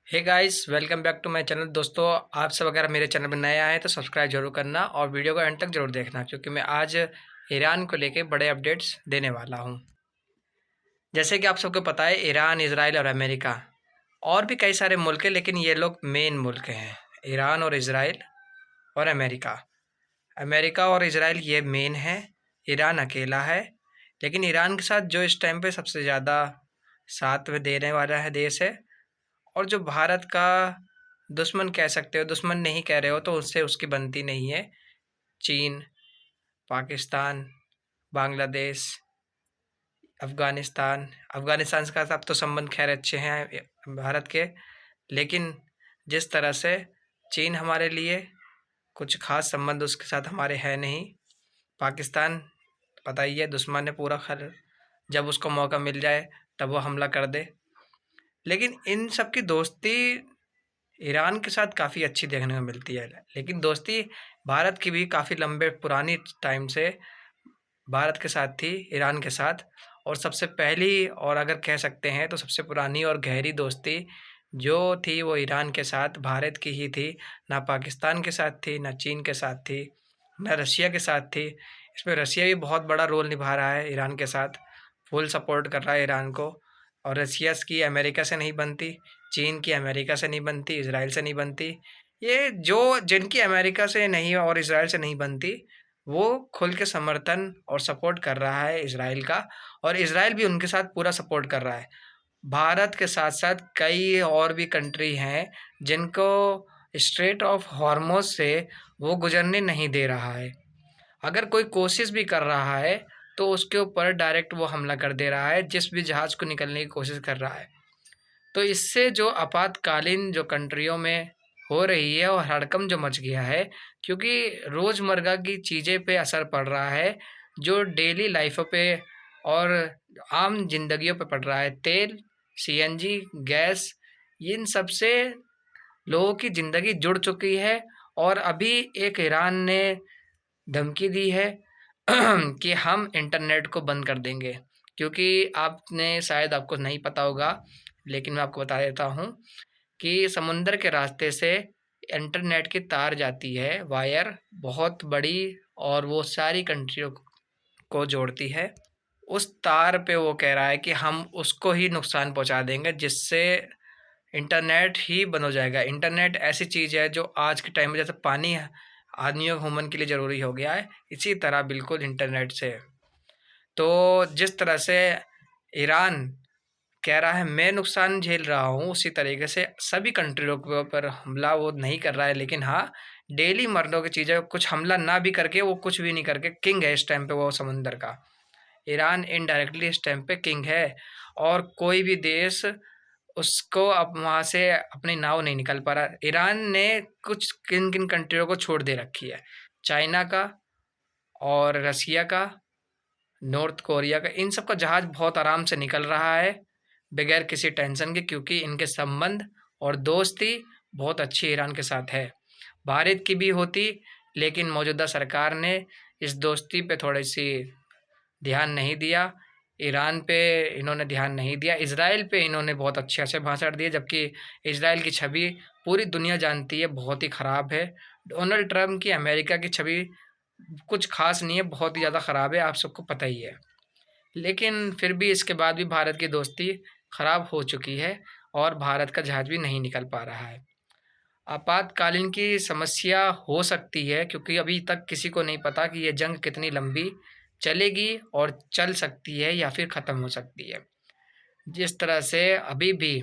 Hey guys, welcome back to my channel. दोस्तों, आप सब अगर मेरे चैनल पर नए आए हैं तो सब्सक्राइब जरूर करना और वीडियो को एंड तक जरूर देखना, क्योंकि मैं आज ईरान को लेके बड़े अपडेट्स देने वाला हूं। जैसे कि आप सबको पता है, ईरान, इजराइल और अमेरिका और भी कई सारे मुल्क हैं, लेकिन ये लोग मेन मुल्क हैं। ईरान और इजराइल और अमेरिका। अमेरिका और इजराइल ये मेन है, ईरान अकेला है। लेकिन ईरान के साथ जो इस टाइम पे सबसे ज़्यादा साथ में देने वाला है देश है, और जो भारत का दुश्मन कह सकते हो, दुश्मन नहीं कह रहे हो तो उससे उसकी बनती नहीं है, चीन, पाकिस्तान, बांग्लादेश, अफ़गानिस्तान। अफ़गानिस्तान का अब तो संबंध खैर अच्छे हैं भारत के, लेकिन जिस तरह से चीन हमारे लिए कुछ ख़ास संबंध उसके साथ हमारे है नहीं। पाकिस्तान पता ही है, दुश्मन है पूरा, खैर जब उसको मौका मिल जाए तब वो हमला कर दे। लेकिन इन सब की दोस्ती ईरान के साथ काफ़ी अच्छी देखने को मिलती है। लेकिन दोस्ती भारत की भी काफ़ी लंबे पुरानी टाइम से भारत के साथ थी, ईरान के साथ। और सबसे पहली, और अगर कह सकते हैं तो सबसे पुरानी और गहरी दोस्ती जो थी वो ईरान के साथ भारत की ही थी। ना पाकिस्तान के साथ थी, ना चीन के साथ थी, ना रशिया के साथ थी। इसमें रशिया भी बहुत बड़ा रोल निभा रहा है ईरान के साथ, फुल सपोर्ट कर रहा है ईरान को। और रशिया की अमेरिका से नहीं बनती, चीन की अमेरिका से नहीं बनती, इजराइल से नहीं बनती। ये जो जिनकी अमेरिका से नहीं और इजराइल से नहीं बनती, वो खुल के समर्थन और सपोर्ट कर रहा है इजराइल का, और इजराइल भी उनके साथ पूरा सपोर्ट कर रहा है। भारत के साथ साथ कई और भी कंट्री हैं जिनको स्ट्रेट ऑफ हॉर्मोज से वो गुजरने नहीं दे रहा है। अगर कोई कोशिश भी कर रहा है तो उसके ऊपर डायरेक्ट वो हमला कर दे रहा है, जिस भी जहाज़ को निकलने की कोशिश कर रहा है। तो इससे जो आपातकालीन जो कंट्रियों में हो रही है और हड़कंप जो मच गया है, क्योंकि रोज़मर्रा की चीज़ें पे असर पड़ रहा है, जो डेली लाइफ़ों पे और आम जिंदगियों पे पड़ रहा है। तेल, सीएनजी, गैस, इन सब से लोगों की ज़िंदगी जुड़ चुकी है। और अभी एक ईरान ने धमकी दी है कि हम इंटरनेट को बंद कर देंगे। क्योंकि आपने शायद आपको नहीं पता होगा, लेकिन मैं आपको बता देता हूँ कि समुंदर के रास्ते से इंटरनेट की तार जाती है, वायर बहुत बड़ी, और वो सारी कंट्रियों को जोड़ती है। उस तार पे वो कह रहा है कि हम उसको ही नुकसान पहुंचा देंगे, जिससे इंटरनेट ही बंद हो जाएगा। इंटरनेट ऐसी चीज़ है जो आज के टाइम में जैसे पानी आदमियों ह्यूमन के लिए ज़रूरी हो गया है, इसी तरह बिल्कुल इंटरनेट से। तो जिस तरह से ईरान कह रहा है मैं नुकसान झेल रहा हूँ, उसी तरीके से सभी कंट्रियों के ऊपर हमला वो नहीं कर रहा है। लेकिन हाँ, डेली मरने की चीज़ें, कुछ हमला ना भी करके, वो कुछ भी नहीं करके किंग है इस टाइम पे वो समुंदर का। ईरान इनडायरेक्टली इस टाइम पे किंग है, और कोई भी देश उसको अब वहाँ से अपनी नाव नहीं निकाल पा रहा। ईरान ने कुछ किन-किन कंट्रियों को छोड़ दे रखी है, चाइना का और रसिया का, नॉर्थ कोरिया का। इन सब का जहाज़ बहुत आराम से निकल रहा है, बगैर किसी टेंशन के, क्योंकि इनके संबंध और दोस्ती बहुत अच्छी ईरान के साथ है। भारत की भी होती, लेकिन मौजूदा सरकार ने इस दोस्ती पे थोड़ी-सी ध्यान नहीं दिया। ईरान पे इन्होंने ध्यान नहीं दिया, इज़राइल पे इन्होंने बहुत अच्छे-अच्छे भाषण दिए, जबकि इज़राइल की छवि पूरी दुनिया जानती है बहुत ही ख़राब है। डोनाल्ड ट्रम्प की अमेरिका की छवि कुछ ख़ास नहीं है, बहुत ही ज़्यादा ख़राब है, आप सबको पता ही है। लेकिन फिर भी इसके बाद भी भारत की दोस्ती ख़राब हो चुकी है, और भारत का जहाज़ भी नहीं निकल पा रहा है। आपातकालीन की समस्या हो सकती है, क्योंकि अभी तक किसी को नहीं पता कि ये जंग कितनी लंबी चलेगी और चल सकती है या फिर ख़त्म हो सकती है। जिस तरह से अभी भी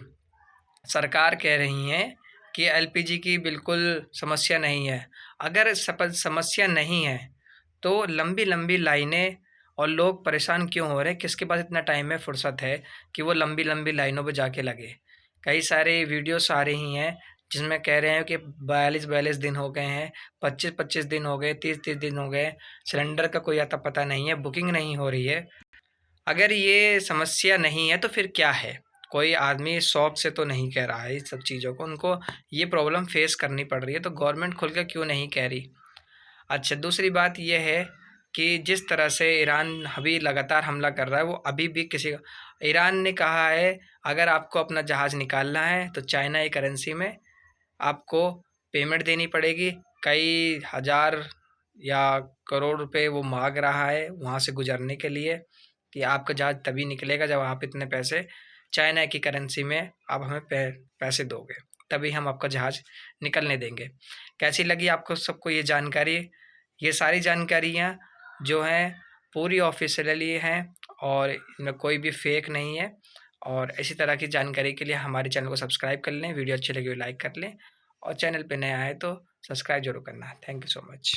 सरकार कह रही हैं कि एलपीजी की बिल्कुल समस्या नहीं है। अगर समस्या नहीं है तो लंबी-लंबी लाइनें और लोग परेशान क्यों हो रहे हैं? किसके पास इतना टाइम है, फुर्सत है कि वो लंबी-लंबी लाइनों पे जाके लगे? कई सारे वीडियोस आ रही हैं जिसमें कह रहे हैं कि 42-42 दिन हो गए हैं, 25-25 दिन हो गए, 30-30 दिन हो गए, सिलेंडर का कोई अता पता नहीं है, बुकिंग नहीं हो रही है। अगर ये समस्या नहीं है तो फिर क्या है? कोई आदमी शौक से तो नहीं कह रहा है इस सब चीज़ों को, उनको ये प्रॉब्लम फेस करनी पड़ रही है, तो गवर्नमेंट खुल के क्यों नहीं कह रही? अच्छा, दूसरी बात ये है कि जिस तरह से ईरान अभी लगातार हमला कर रहा है, वो अभी भी किसी ईरान ने कहा है अगर आपको अपना जहाज़ निकालना है तो चाइना की करेंसी में आपको पेमेंट देनी पड़ेगी। कई हज़ार या करोड़ रुपए वो मांग रहा है वहाँ से गुजरने के लिए, कि आपका जहाज़ तभी निकलेगा जब आप इतने पैसे चाइना की करेंसी में आप हमें पैसे दोगे, तभी हम आपका जहाज़ निकलने देंगे। कैसी लगी आपको सबको ये जानकारी? ये सारी जानकारियाँ जो हैं पूरी ऑफिशियली हैं और इनमें कोई भी फेक नहीं है। और इसी तरह की जानकारी के लिए हमारे चैनल को सब्सक्राइब कर लें, वीडियो अच्छी लगी हो लाइक कर लें और चैनल पे नया है तो सब्सक्राइब जरूर करना। Thank you so much.